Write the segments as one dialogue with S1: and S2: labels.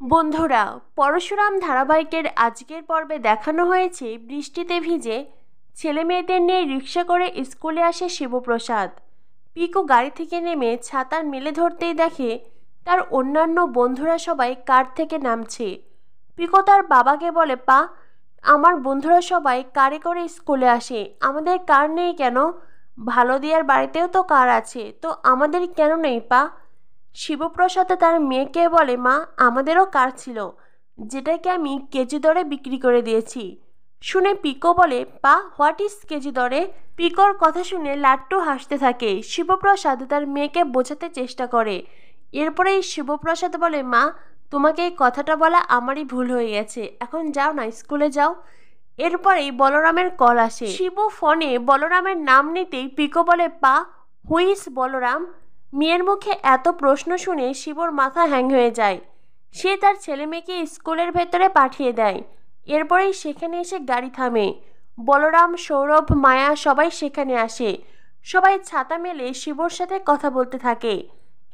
S1: বন্ধুরা, পরশুরাম ধারাবাহিকের আজকের পর্বে দেখানো হয়েছে বৃষ্টিতে ভিজে ছেলে মেয়েদের নিয়ে রিক্সা করে স্কুলে আসে শিবপ্রসাদ। পিকু গাড়ি থেকে নেমে ছাতার মেলে ধরতেই দেখে তার অন্যান্য বন্ধুরা সবাই কার থেকে নামছে। পিকু তার বাবাকে বলে, পা, আমার বন্ধুরা সবাই কারে করে স্কুলে আসে, আমাদের কার নেই কেন? ভালো দিয়ার বাড়িতেও তো কার আছে, তো আমাদের কেন নেই পা? শিবপ্রসাদ তার মেয়েকে বলে, মা, আমাদেরও কার ছিল, যেটাকে আমি কেজি দরে বিক্রি করে দিয়েছি। শুনে পিকো বলে, পা, হোয়াট ইজ কেজি দরে? পিকোর কথা শুনে লাট্টু হাসতে থাকে। শিবপ্রসাদ তার মেয়েকে বোঝাতে চেষ্টা করে। এরপরেই শিবপ্রসাদ বলে, মা, তোমাকে এই কথাটা বলা আমারই ভুল হয়ে গেছে, এখন যাও না, স্কুলে যাও। এরপরেই বলরামের কল আসে। শিবু ফোনে বলরামের নাম নিতেই পিকো বলে, পা, হুইস বলরাম? মেয়ের মুখে এত প্রশ্ন শুনে শিবুর মাথা হ্যাং হয়ে যায়। সে তার ছেলে মেয়েকে স্কুলের ভেতরে পাঠিয়ে দেয়। এরপরেই সেখানে এসে গাড়ি থামে। বলরাম, সৌরভ, মায়া সবাই সেখানে আসে। সবাই ছাতা মেলে শিবুর সাথে কথা বলতে থাকে।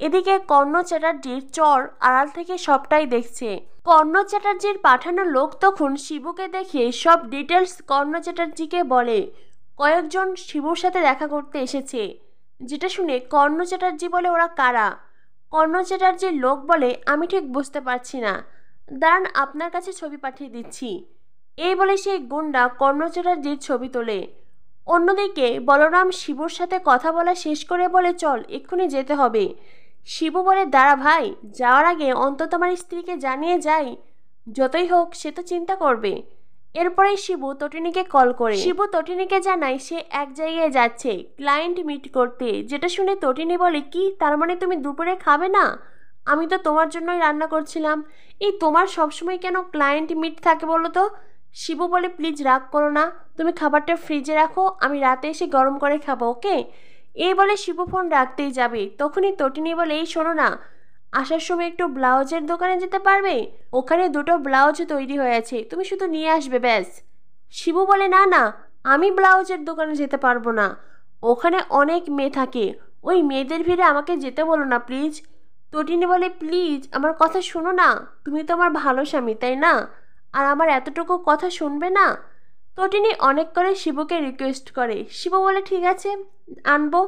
S1: এদিকে কর্ণ চ্যাটার্জির চর আড়াল থেকে সবটাই দেখছে। কর্ণ চ্যাটার্জির পাঠানো লোক তখন শিবুকে দেখে সব ডিটেলস কর্ণ চ্যাটার্জিকে বলে। কয়েকজন শিবুর সাথে দেখা করতে এসেছে, যেটা শুনে কর্ণ চ্যাটার্জি বলে, ওরা কারা? কর্ণ চ্যাটার্জির লোক বলে, আমি ঠিক বুঝতে পারছি না, দাঁড়ান, আপনার কাছে ছবি পাঠিয়ে দিচ্ছি। এই বলে সেই গুন্ডা কর্ণ চ্যাটার্জির ছবি তোলে। অন্যদিকে বলরাম শিবুর সাথে কথা বলা শেষ করে বলে, চল, এক্ষুনি যেতে হবে। শিবু বলে, দাঁড়া ভাই, যাওয়ার আগে অন্তত আমার স্ত্রীকে জানিয়ে যাই, যতই হোক সে তো চিন্তা করবে। এরপরে শিবু তটিনীকে কল করে। শিবু তটিনীকে জানায় সে এক জায়গায় যাচ্ছে ক্লায়েন্ট মিট করতে, যেটা শুনে তটিনী বলে, কি, তার মানে তুমি দুপুরে খাবে না? আমি তো তোমার জন্যই রান্না করছিলাম। এই তোমার সবসময় কেন ক্লায়েন্ট মিট থাকে বলো তো? শিবু বলে, প্লিজ রাগ করো না, তুমি খাবারটা ফ্রিজে রাখো, আমি রাতে এসে গরম করে খাবো, ওকে? এই বলে শিবু ফোন রাখতেই যাবে, তখনই তটিনী বলে, এই শোনো না, আসার সময় একটু ব্লাউজের দোকানে যেতে পারবে? ওখানে দুটো ব্লাউজ তৈরি হয়েছে, তুমি শুধু নিয়ে আসবে, ব্যাস। শিবু বলে, না না, আমি ব্লাউজের দোকানে যেতে পারবো না, ওখানে অনেক মেয়ে থাকে, ওই মেয়েদের ভিড়ে আমাকে যেতে বলো না প্লিজ। তটিনী বলে, প্লিজ আমার কথা শোনো না, তুমি তো আমার ভালো স্বামী, তাই না? আর আমার এতটুকু কথা শুনবে না? তটিনী অনেক করে শিবুকে রিকোয়েস্ট করে। শিবু বলে, ঠিক আছে, আনবো।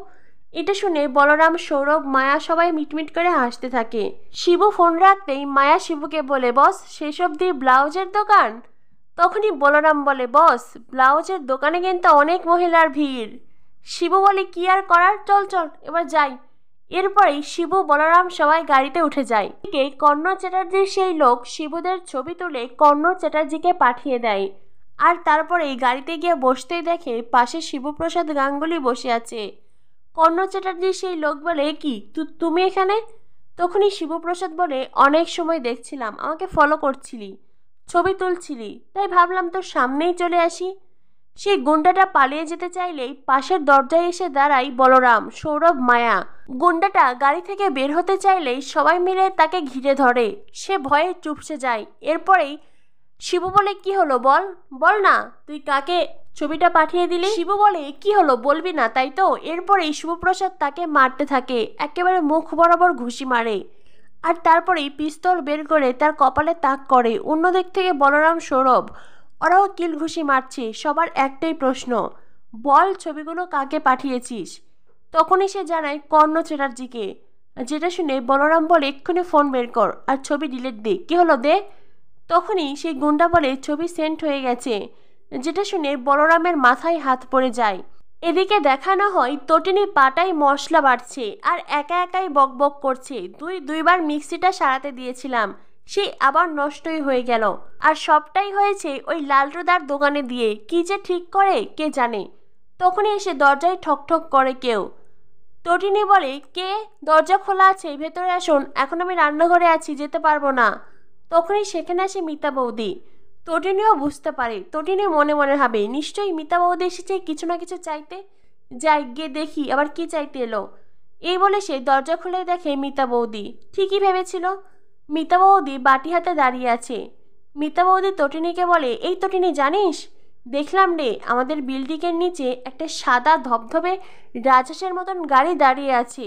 S1: এটা শুনে বলরাম, সৌরভ, মায়া সবাই মিটমিট করে হাসতে থাকে। শিবু ফোন রাখতেই মায়া শিবুকে বলে, বস, সেসব দিয়ে ব্লাউজের দোকান? তখনই বলরাম বলে, বস, ব্লাউজের দোকানে কিন্তু অনেক মহিলার ভিড়। শিবু বলে, কি আর করার, চল চল এবার যাই। এরপরেই শিবু, বলরাম সবাই গাড়িতে উঠে যায়। এদিকে কর্ণ চ্যাটার্জির সেই লোক শিবুদের ছবি তুলে কর্ণ চ্যাটার্জিকে পাঠিয়ে দেয়। আর তারপরেই গাড়িতে গিয়ে বসতেই দেখে পাশে শিবপ্রসাদ গাঙ্গুলি বসে আছে। কর্ণ চ্যাটার্জির সেই লোক বলে, কি, তুমি এখানে? তখনই শিবপ্রসাদ বলে, অনেক সময় দেখছিলাম আমাকে ফলো করছিলি, ছবি তুলছিলি, তাই ভাবলাম তোর সামনেই চলে আসি। সেই গুন্ডাটা পালিয়ে যেতে চাইলেই পাশের দরজায় এসে দাঁড়ায় বলরাম, সৌরভ, মায়া। গুন্ডাটা গাড়ি থেকে বের হতে চাইলেই সবাই মিলে তাকে ঘিরে ধরে। সে ভয়ে চুপসে যায়। এরপরেই শিবু বলে, কি হলো, বল, বল না, তুই কাকে ছবিটা পাঠিয়ে দিলি? শিবু বলে, কি হলো, বলবি না তাই তো? এরপরেই শিবপ্রসাদ তাকে মারতে থাকে, একেবারে মুখ বরাবর ঘুষি মারে। আর তারপরেই পিস্তল বের করে তার কপালে তাক করে। অন্যদিক থেকে বলরাম, সৌরভ, ওরাও কিল ঘুষি মারছে। সবার একটাই প্রশ্ন, বল, ছবিগুলো কাকে পাঠিয়েছিস? তখনই সে জানায় কর্ণ চ্যাটার্জিকে। যেটা শুনে বলরাম বলে, এক্ষুনি ফোন বের কর আর ছবি ডিলিট দে। কি হলো, দে। তখনই সেই গুন্ডা বলে, ছবি সেন্ট হয়ে গেছে। যেটা শুনে বলরামের মাথায় হাত পড়ে যায়। এদিকে দেখানো হয় তটিনী পাটায় মশলা বাড়ছে আর একা একাই বক বক করছে। দুইবার মিক্সিটা সারাতে দিয়েছিলাম, সে আবার নষ্টই হয়ে গেল। আর সবটাই হয়েছে ওই লালটুদার দোকানে দিয়ে, কি যে ঠিক করে কে জানে। তখনই এসে দরজায় ঠকঠক করে কেউ। তটিনী বলে, কে? দরজা খোলা আছে, ভেতরে আসুন, এখন আমি রান্নাঘরে আছি, যেতে পারবো না। তখনই সেখানে আসে মিতা বৌদি। তটিনীও বুঝতে পারে। তটিনী মনে মনে ভাবে, নিশ্চয়ই মিতা বৌদি এসেছে কিছু না কিছু চাইতে, যাই গিয়ে দেখি আবার কি চাইতে এলো। এই বলে সে দরজা খুলে দেখে মিতা বৌদি। ঠিকই ভেবেছিল, মিতা বৌদি বাটি হাতে দাঁড়িয়ে আছে। মিতা বৌদি তটিনীকে বলে, এই তটিনী, জানিস, দেখলাম রে, আমাদের বিল্ডিংয়ের নিচে একটা সাদা ধবধবে রাজহাঁসের মতন গাড়ি দাঁড়িয়ে আছে।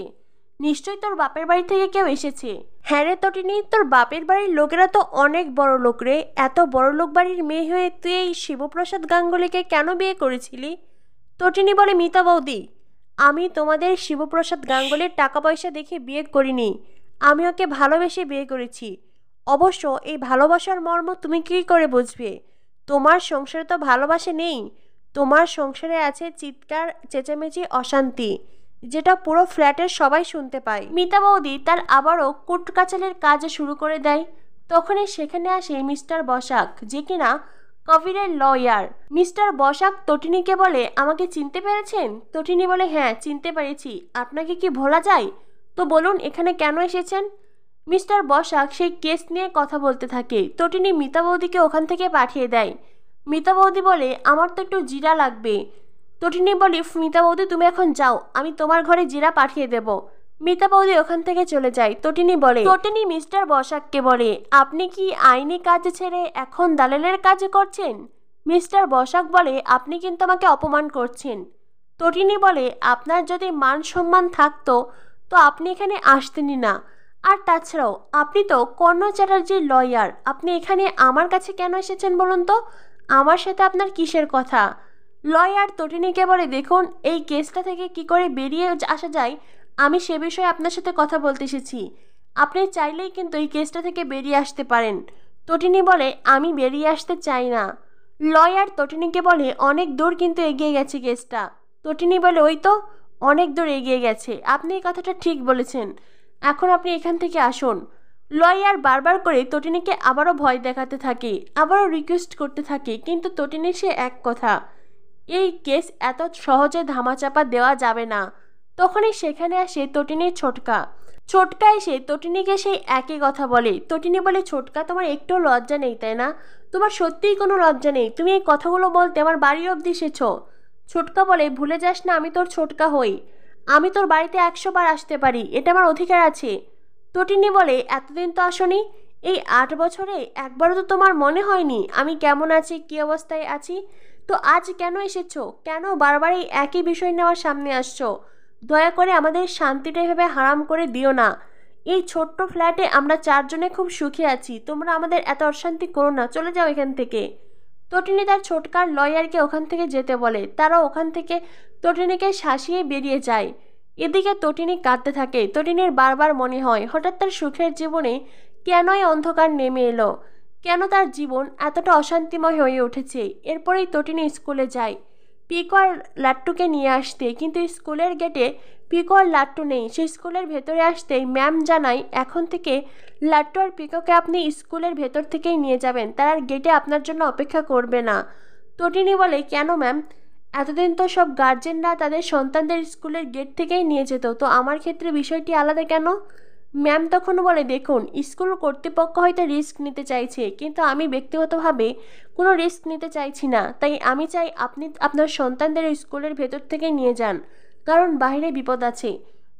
S1: নিশ্চয়ই তোর বাপের বাড়ি থেকে কেউ এসেছে। হ্যাঁ রে তটিনী, তোর বাপের বাড়ির লোকেরা তো অনেক বড় লোক রে। এত বড় লোক বাড়ির মেয়ে হয়ে তুই এই শিবপ্রসাদ গাঙ্গুলিকে কেন বিয়ে করেছিলি? তটিনী বলে, মিতা বৌদি, আমি তোমাদের শিবপ্রসাদ গাঙ্গুলির টাকা পয়সা দেখে বিয়ে করিনি, আমি ওকে ভালোবেসে বিয়ে করেছি। অবশ্য এই ভালোবাসার মর্ম তুমি কী করে বুঝবে? তোমার সংসারে তো ভালোবাসা নেই, তোমার সংসারে আছে চিৎকার, চেঁচামেচি, অশান্তি, যেটা পুরো ফ্ল্যাটের সবাই শুনতে পায়। মিতা বৌদি তার আবারও কুটকাচালের কাজ শুরু করে দেয়। তখনই সেখানে আসে মিস্টার বসাক, যে কিনা কবিরের লয়ার। মিস্টার বসাক তটিনীকে বলে, আমাকে চিনতে পেরেছেন? তটিনী বলে, হ্যাঁ চিনতে পেরেছি, আপনাকে কি ভোলা যায়? তো বলুন এখানে কেন এসেছেন? মিস্টার বসাক সেই কেস নিয়ে কথা বলতে থাকে। তটিনী মিতা বৌদিকে ওখান থেকে পাঠিয়ে দেয়। মিতা বৌদি বলে, আমার তো একটু জিরা লাগবে। তটিনী বলে, মিতা বৌদি তুমি এখন যাও, আমি তোমার ঘরে জিরা পাঠিয়ে দেব। মিতা বৌদি ওখান থেকে চলে যায়। তটিনী মিস্টার বসাককে বলে, আপনি কি আইনি কাজ ছেড়ে এখন দালালের কাজ করছেন? মিস্টার বসাক বলে, আপনি কিন্তু আমাকে অপমান করছেন। তটিনী বলে, আপনার যদি মান সম্মান থাকতো তো আপনি এখানে আসতেনই না। আর তাছাড়াও আপনি তো কর্ণ চ্যাটার্জির লয়ার, আপনি এখানে আমার কাছে কেন এসেছেন বলুন তো? আমার সাথে আপনার কিসের কথা? লয়ার তটিনীকে বলে, দেখুন এই কেসটা থেকে কি করে বেরিয়ে আসা যায় আমি সে বিষয়ে আপনার সাথে কথা বলতে এসেছি। আপনি চাইলেই কিন্তু এই কেসটা থেকে বেরিয়ে আসতে পারেন। তটিনী বলে, আমি বেরিয়ে আসতে চাই না। লয়ার তটিনীকে বলে, অনেক দূর কিন্তু এগিয়ে গেছে কেসটা। তটিনী বলে, ওই তো অনেক দূর এগিয়ে গেছে, আপনি এই কথাটা ঠিক বলেছেন, এখন আপনি এখান থেকে আসুন। লয়ার বারবার করে তটিনীকে আবারও ভয় দেখাতে থাকে, আবারও রিকোয়েস্ট করতে থাকে, কিন্তু তটিনীর সে এক কথা, এই কেস এত সহজে ধামাচাপা দেওয়া যাবে না। তখনই সেখানে আসে তটিনীর ছোটকা এসে তটিনীকে সেই একই কথা বলে। তটিনী বলে, ছোটকা তোমার একটু লজ্জা নেই তাই না? তোমার সত্যিই কোনো লজ্জা নেই? তুমি এই কথাগুলো বলতে আমার বাড়ি অবধি এসেছ। ছোটকা বলে, ভুলে যাস না আমি তোর ছোটকা হই, আমি তোর বাড়িতে 100 বার আসতে পারি, এটা আমার অধিকার আছে। তটিনী বলে, এতদিন তো আসনি, এই 8 বছরে একবারও তো তোমার মনে হয়নি আমি কেমন আছি, কী অবস্থায় আছি? তো আজ কেন এসেছো? কেন বারবার এই একই বিষয় নেওয়ার সামনে আসছো? দয়া করে আমাদের শান্তিটা এভাবে হারাম করে দিও না। এই ছোট্ট ফ্ল্যাটে আমরা 4 জনে খুব সুখে আছি, তোমরা আমাদের এত অশান্তি করো না, চলে যাও এখান থেকে। তটিনী তার ছোটকার লয়ারকে ওখান থেকে যেতে বলে, তারা ওখান থেকে তটিনীকে শাসিয়ে বেরিয়ে যায়। এদিকে তটিনী কাঁদতে থাকে। তটিনীর বারবার মনে হয় হঠাৎ তার সুখের জীবনে কেনই অন্ধকার নেমে এলো, কেন তার জীবন এতটা অশান্তিময় হয়ে উঠেছে। এরপরেই তটিনী স্কুলে যায় পিকো আর লাট্টুকে নিয়ে আসতে, কিন্তু স্কুলের গেটে পিকো আর লাট্টু নেই। সে স্কুলের ভেতরে আসতেই ম্যাম জানায়, এখন থেকে লাট্টু আর পিকোকে আপনি স্কুলের ভেতর থেকেই নিয়ে যাবেন, তারা আর গেটে আপনার জন্য অপেক্ষা করবে না। তটিনী বলে, কেন ম্যাম? এতদিন তো সব গার্জেনরা তাদের সন্তানদের স্কুলের গেট থেকেই নিয়ে যেত, তো আমার ক্ষেত্রে বিষয়টি আলাদা কেন? ম্যাম তখন বলে, দেখুন স্কুল কর্তৃপক্ষ হয়তো রিস্ক নিতে চাইছে, কিন্তু আমি ব্যক্তিগতভাবে কোনো রিস্ক নিতে চাইছি না, তাই আমি চাই আপনি আপনার সন্তানদের স্কুলের ভেতর থেকে নিয়ে যান, কারণ বাইরে বিপদ আছে।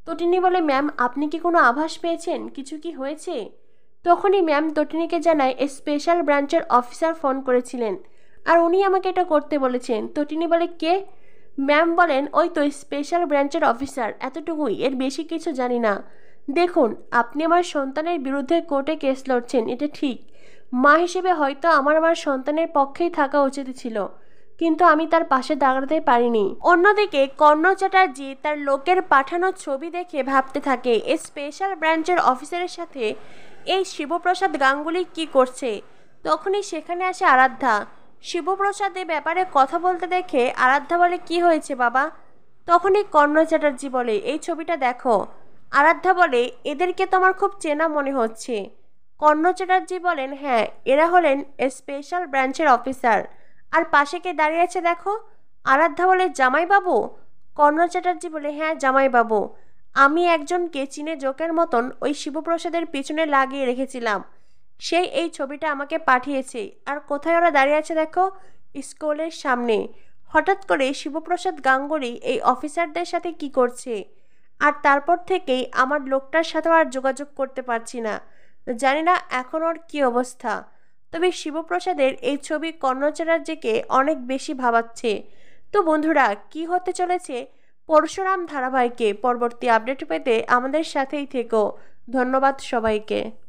S1: তটিনী বলে, ম্যাম আপনি কি কোনো আভাস পেয়েছেন, কিছু কি হয়েছে? তখনই ম্যাম তটিনীকে জানায়, স্পেশাল ব্রাঞ্চের অফিসার ফোন করেছিলেন আর উনি আমাকে এটা করতে বলেছেন। তটিনী বলে, কে? ম্যাম বলেন, ওই তো স্পেশাল ব্রাঞ্চের অফিসার, এতটুকুই, এর বেশি কিছু জানি না। দেখুন আপনি আমার সন্তানের বিরুদ্ধে কোর্টে কেস লড়ছেন, এটা ঠিক, মা হিসেবে হয়তো আমার সন্তানের পক্ষেই থাকা উচিত ছিল, কিন্তু আমি তার পাশে দাঁড়াতে পারিনি। অন্যদিকে কর্ণ চ্যাটার্জি তার লোকের পাঠানো ছবি দেখে ভাবতে থাকে, এই স্পেশাল ব্রাঞ্চের অফিসারের সাথে এই শিবপ্রসাদ গাঙ্গুলি কি করছে। তখনই সেখানে আসে আরাধ্যা। শিবপ্রসাদের ব্যাপারে কথা বলতে দেখে আরাধ্যা বলে, কি হয়েছে বাবা? তখনই কর্ণ চ্যাটার্জি বলে, এই ছবিটা দেখো। আরাধ্যা বলে, এদেরকে তোমার খুব চেনা মনে হচ্ছে। কর্ণ চ্যাটার্জি বলেন, হ্যাঁ এরা হলেন স্পেশাল ব্রাঞ্চের অফিসার। আর পাশে কে দাঁড়িয়ে আছে দেখো। আরাধ্যা বলে, জামাইবাবু? কর্ণ চ্যাটার্জি বলে, হ্যাঁ জামাইবাবু, আমি একজনকে চীনে জোকের মতন ওই শিবপ্রসাদের পিছনে লাগিয়ে রেখেছিলাম, সেই এই ছবিটা আমাকে পাঠিয়েছে। আর কোথায় ওরা দাঁড়িয়ে আছে দেখো, স্কুলের সামনে। হঠাৎ করে শিবপ্রসাদ গাঙ্গুলি এই অফিসারদের সাথে কি করছে? আর তারপর থেকেই আমার লোকটার সাথে আর যোগাযোগ করতে পারছি না, জানি না এখন ওর কী অবস্থা। তবে শিবপ্রসাদের এই ছবি কর্ণ চ্যাটার্জিকে অনেক বেশি ভাবাচ্ছে। তো বন্ধুরা, কি হতে চলেছে পরশুরাম ধারাবাহিকে পরবর্তী আপডেট পেতে আমাদের সাথেই থেকো। ধন্যবাদ সবাইকে।